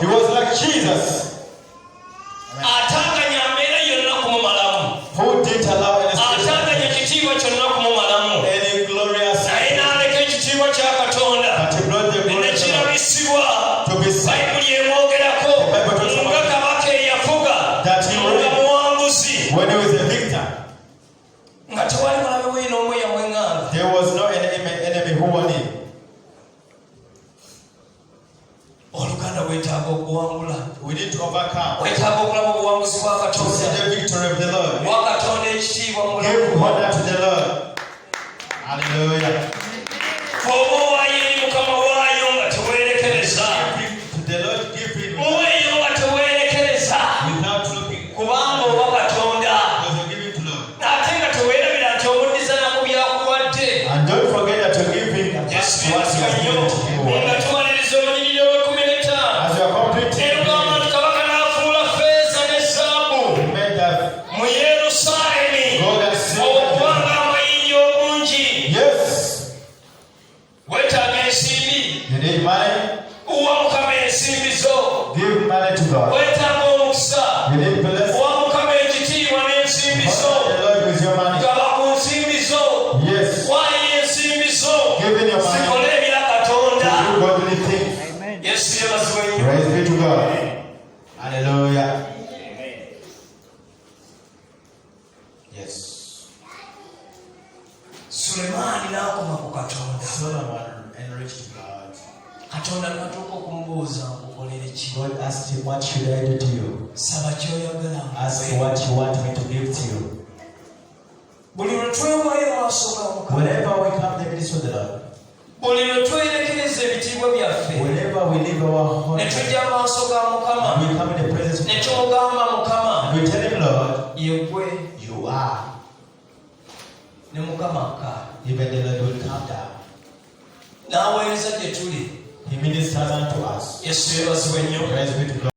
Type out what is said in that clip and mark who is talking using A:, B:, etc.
A: He was like Jesus. Who didn't allow any glorious, but he brought the glory to be seen. That he reigned when he was a victor. There was no enemy who won him. We need to overcome. To see the victory of the Lord. Give honor to the Lord. Hallelujah. To the Lord, give him. Without looking. Because you give it to Lord. And don't forget that you give him what he has given to you. As you are completing. You need money? Give money to God. You need blessing? Honor the Lord with your money. Yes. Giving your money to do godly things. Amen. Praise be to God. Hallelujah. Yes. Solomon enriched God. God asked him, what should I do to you? Ask what you want me to give to you. Whenever we come to the ministry of the Lord, whenever we leave our home, and we come in the presence of God, and we tell him, Lord, you are. Even the Lord will come down. He ministers unto us. Praise be to God.